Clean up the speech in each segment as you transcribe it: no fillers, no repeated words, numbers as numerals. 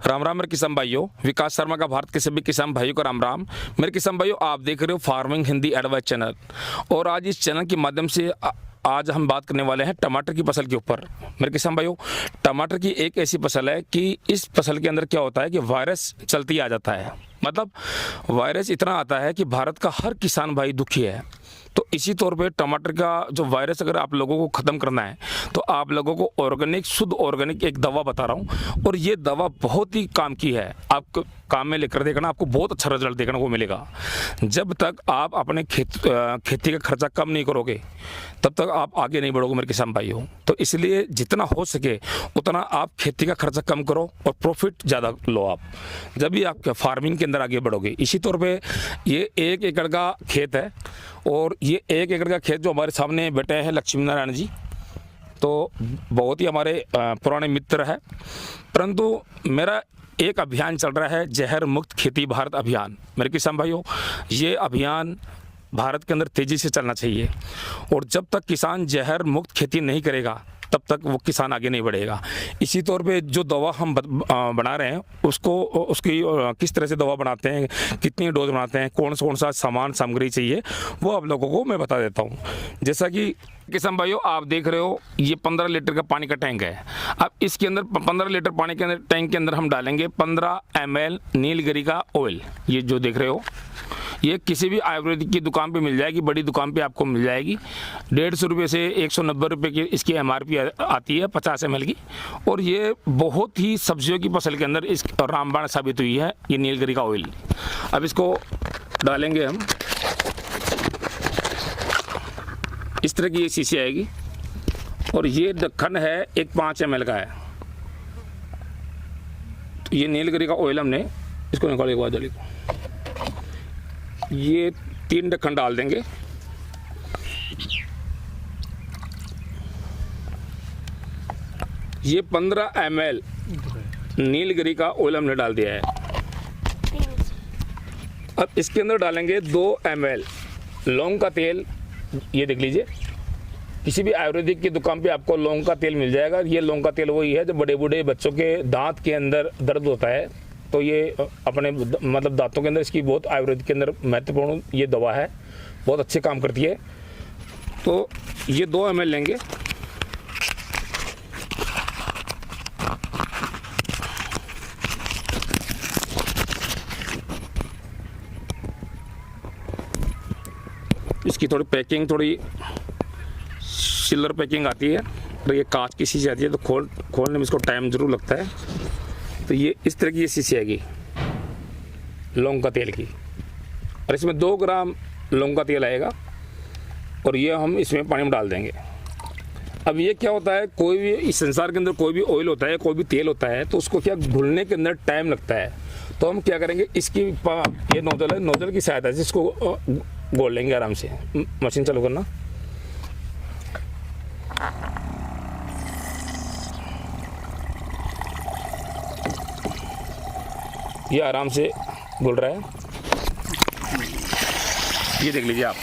राम राम मेरे किसान भाइयों, विकास शर्मा का भारत के सभी किसान भाइयों को राम राम। मेरे किसान भाइयों, आप देख रहे हो फार्मिंग हिंदी एडवाइस चैनल, और आज इस चैनल के माध्यम से आज हम बात करने वाले हैं टमाटर की फसल के ऊपर। मेरे किसान भाइयों, टमाटर की एक ऐसी फसल है कि इस फसल के अंदर क्या होता है कि वायरस चलती आ जाता है। मतलब वायरस इतना आता है कि भारत का हर किसान भाई दुखी है। तो इसी तौर पे टमाटर का जो वायरस अगर आप लोगों को ख़त्म करना है तो आप लोगों को ऑर्गेनिक, शुद्ध ऑर्गेनिक एक दवा बता रहा हूँ, और ये दवा बहुत ही काम की है। आप काम में लेकर देखना, आपको बहुत अच्छा रिजल्ट देखने को मिलेगा। जब तक आप अपने खेती का खर्चा कम नहीं करोगे तब तक आप आगे नहीं बढ़ोगे मेरे किसान भाइयों। तो इसलिए जितना हो सके उतना आप खेती का खर्चा कम करो और प्रॉफिट ज़्यादा लो आप, जब भी आप फार्मिंग के अंदर आगे बढ़ोगे। इसी तौर पे ये 1 एकड़ का खेत है, और ये 1 एकड़ का खेत जो हमारे सामने बैठे हैं लक्ष्मी नारायण जी, तो बहुत ही हमारे पुराने मित्र है। परंतु मेरा एक अभियान चल रहा है, जहर मुक्त खेती भारत अभियान। मेरे किसान भाइयों, ये अभियान भारत के अंदर तेज़ी से चलना चाहिए, और जब तक किसान जहर मुक्त खेती नहीं करेगा तब तक वो किसान आगे नहीं बढ़ेगा। इसी तौर पे जो दवा हम बना रहे हैं उसकी किस तरह से दवा बनाते हैं, कितनी डोज बनाते हैं, कौन सा सामान सामग्री चाहिए, वो आप लोगों को मैं बता देता हूँ। जैसा कि किसान भाइयों आप देख रहे हो, ये 15 लीटर का पानी का टैंक है। अब इसके अंदर 15 लीटर पानी के अंदर टैंक के अंदर हम डालेंगे 15 ml नीलगिरी का ऑयल। ये जो देख रहे हो, ये किसी भी आयुर्वेदिक की दुकान पे मिल जाएगी, बड़ी दुकान पे आपको मिल जाएगी। 150 रुपये से 190 रुपये की इसकी MRP आती है 50 ml की, और ये बहुत ही सब्जियों की फसल के अंदर इस रामबाण साबित हुई है ये नीलगिरी का ऑयल। अब इसको डालेंगे हम, इस तरह की ये शीशी आएगी, और ये ढक्कन है एक 5 ml का है। तो ये नीलगिरी का ऑयल हमने इसको निकाले के बाद डालेंगे, ये 3 ढक्कन डाल देंगे। ये 15 ml नीलगिरी का ऑयल हमने डाल दिया है। अब इसके अंदर डालेंगे 2 ml लौंग का तेल। ये देख लीजिए, किसी भी आयुर्वेदिक की दुकान पे आपको लौंग का तेल मिल जाएगा। ये लौंग का तेल वही है जो बड़े बूढ़े बच्चों के दांत के अंदर दर्द होता है, तो ये अपने मतलब दांतों के अंदर इसकी बहुत आयुर्वेद के अंदर महत्वपूर्ण ये दवा है, बहुत अच्छे काम करती है। तो ये 2 ml लेंगे, इसकी थोड़ी पैकिंग, थोड़ी सिल्वर पैकिंग आती है, और ये कांच की शीशी आती है, तो खोलने में इसको टाइम जरूर लगता है। तो ये इस तरह की ये शीशी आएगी लौंग का तेल की, और इसमें 2 ग्राम लौंग का तेल आएगा, और ये हम इसमें पानी में डाल देंगे। अब ये क्या होता है, कोई भी इस संसार के अंदर कोई भी ऑयल होता है, कोई भी तेल होता है, तो उसको क्या घुलने के अंदर टाइम लगता है। तो हम क्या करेंगे, इसकी ये नोजल है, नोजल की सहायता से इसको घोल लेंगे आराम से। मशीन चालू करना। ये आराम से घुल रहा है, ये देख लीजिए आप,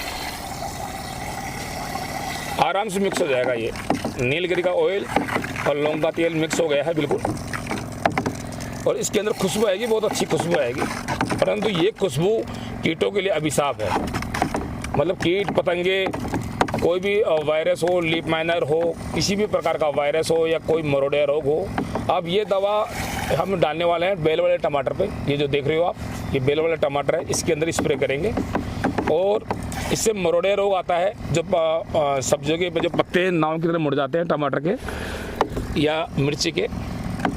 आराम से मिक्स हो जाएगा। ये नीलगिरी का ऑयल और लौंग का तेल मिक्स हो गया है बिल्कुल, और इसके अंदर खुशबू आएगी, बहुत अच्छी खुशबू आएगी। परंतु ये खुशबू कीटों के लिए अभिशाप है। मतलब कीट पतंगे, कोई भी वायरस हो, लीफ माइनर हो, किसी भी प्रकार का वायरस हो या कोई मरोड़िया रोग हो। अब ये दवा हम डालने वाले हैं बेल वाले टमाटर पे। ये जो देख रहे हो आप, ये बेल वाला टमाटर है, इसके अंदर स्प्रे करेंगे, और इससे मरोड़िया रोग आता है। जो सब्जियों के जो पत्ते नाव की तरह मुड़ जाते हैं टमाटर के या मिर्ची के,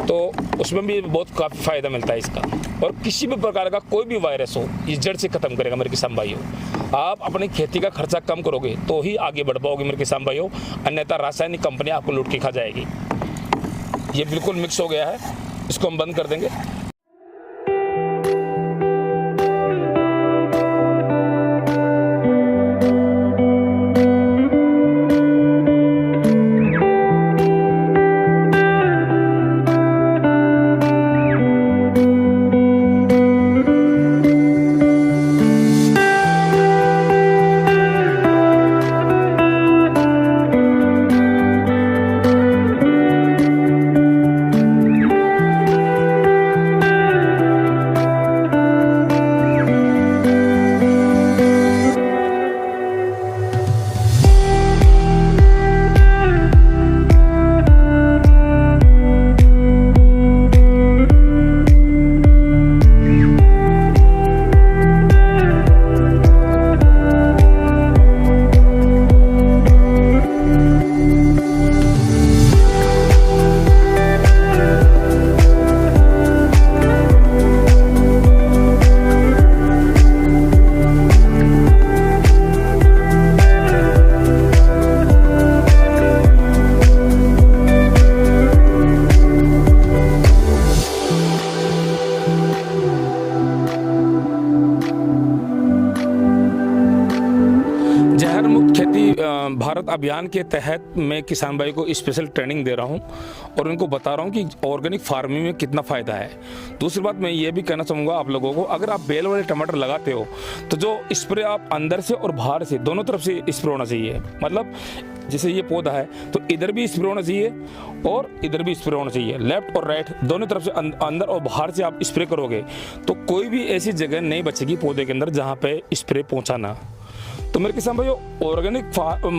तो उसमें भी बहुत काफ़ी फ़ायदा मिलता है इसका। और किसी भी प्रकार का कोई भी वायरस हो, ये जड़ से ख़त्म करेगा मेरे किसान भाइयों। आप अपनी खेती का खर्चा कम करोगे तो ही आगे बढ़ पाओगे मेरे किसान भाइयों, अन्यथा रासायनिक कंपनी आपको लूट के खा जाएगी। ये बिल्कुल मिक्स हो गया है, इसको हम बंद कर देंगे। भारत अभियान के तहत मैं किसान भाई को स्पेशल ट्रेनिंग दे रहा हूं और उनको बता रहा हूं कि ऑर्गेनिक फार्मिंग में कितना फ़ायदा है। दूसरी बात मैं ये भी कहना चाहूँगा आप लोगों को, अगर आप बेल वाले टमाटर लगाते हो तो जो स्प्रे आप अंदर से और बाहर से दोनों तरफ से स्प्रे होना चाहिए। मतलब जैसे ये पौधा है तो इधर भी स्प्रे होना चाहिए और इधर भी स्प्रे होना चाहिए। लेफ्ट और राइट दोनों तरफ से अंदर और बाहर से आप स्प्रे करोगे तो कोई भी ऐसी जगह नहीं बचेगी पौधे के अंदर जहाँ पे स्प्रे पहुँचाना। तो मेरे किसान भाइयों, ऑर्गेनिक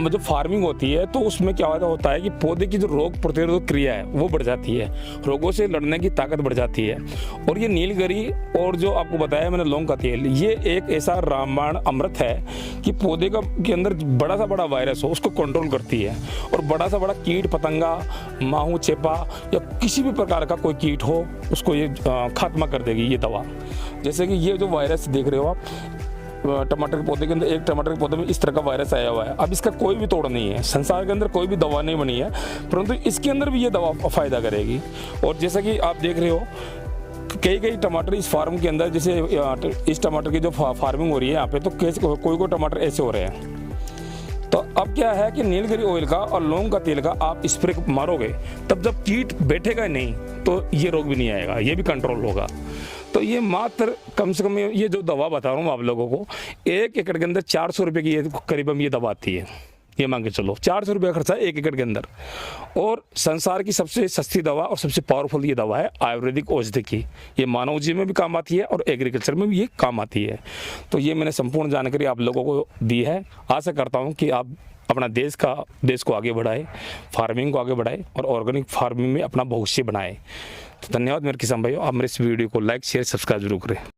जो फार्मिंग होती है तो उसमें क्या होता है कि पौधे की जो रोग प्रतिरोधक क्रिया है वो बढ़ जाती है, रोगों से लड़ने की ताकत बढ़ जाती है। और ये नीलगिरी और जो आपको बताया मैंने लौंग का तेल, ये एक ऐसा रामबाण अमृत है कि पौधे के अंदर बड़ा सा बड़ा वायरस हो उसको कंट्रोल करती है, और बड़ा सा बड़ा कीट पतंगा, माहू चेपा या किसी भी प्रकार का कोई कीट हो उसको ये खात्मा कर देगी ये दवा। जैसे कि ये जो वायरस देख रहे हो आप टमाटर के पौधे के अंदर, एक टमाटर के पौधे में इस तरह का वायरस आया हुआ है। अब इसका कोई भी तोड़ नहीं है, संसार के अंदर कोई भी दवा नहीं बनी है, परंतु इसके अंदर भी ये दवा फायदा करेगी। और जैसा कि आप देख रहे हो कई टमाटर इस फार्म के अंदर, जैसे इस टमाटर की जो फार्मिंग हो रही है यहाँ पे, तो कोई टमाटर ऐसे हो रहे हैं। तो अब क्या है कि नीलगिरी ऑयल का और लौंग का तेल का आप स्प्रे मारोगे तब जब कीट बैठेगा नहीं तो ये रोग भी नहीं आएगा, ये भी कंट्रोल होगा। तो ये मात्र कम से कम ये जो दवा बता रहा हूँ आप लोगों को, 1 एकड़ के अंदर 400 रुपये की ये करीबन ये दवा आती है। ये मान के चलो 400 रुपये खर्चा 1 एकड़ के अंदर, और संसार की सबसे सस्ती दवा और सबसे पावरफुल ये दवा है आयुर्वेदिक औषधि की। ये मानव जीवन में भी काम आती है और एग्रीकल्चर में भी ये काम आती है। तो ये मैंने संपूर्ण जानकारी आप लोगों को दी है। आशा करता हूँ कि आप अपना देश को आगे बढ़ाए, फार्मिंग को आगे बढ़ाए और ऑर्गेनिक फार्मिंग में अपना भविष्य बनाए। तो धन्यवाद मेरे किसान भाइयों, आप मेरे इस वीडियो को लाइक शेयर सब्सक्राइब जरूर करें।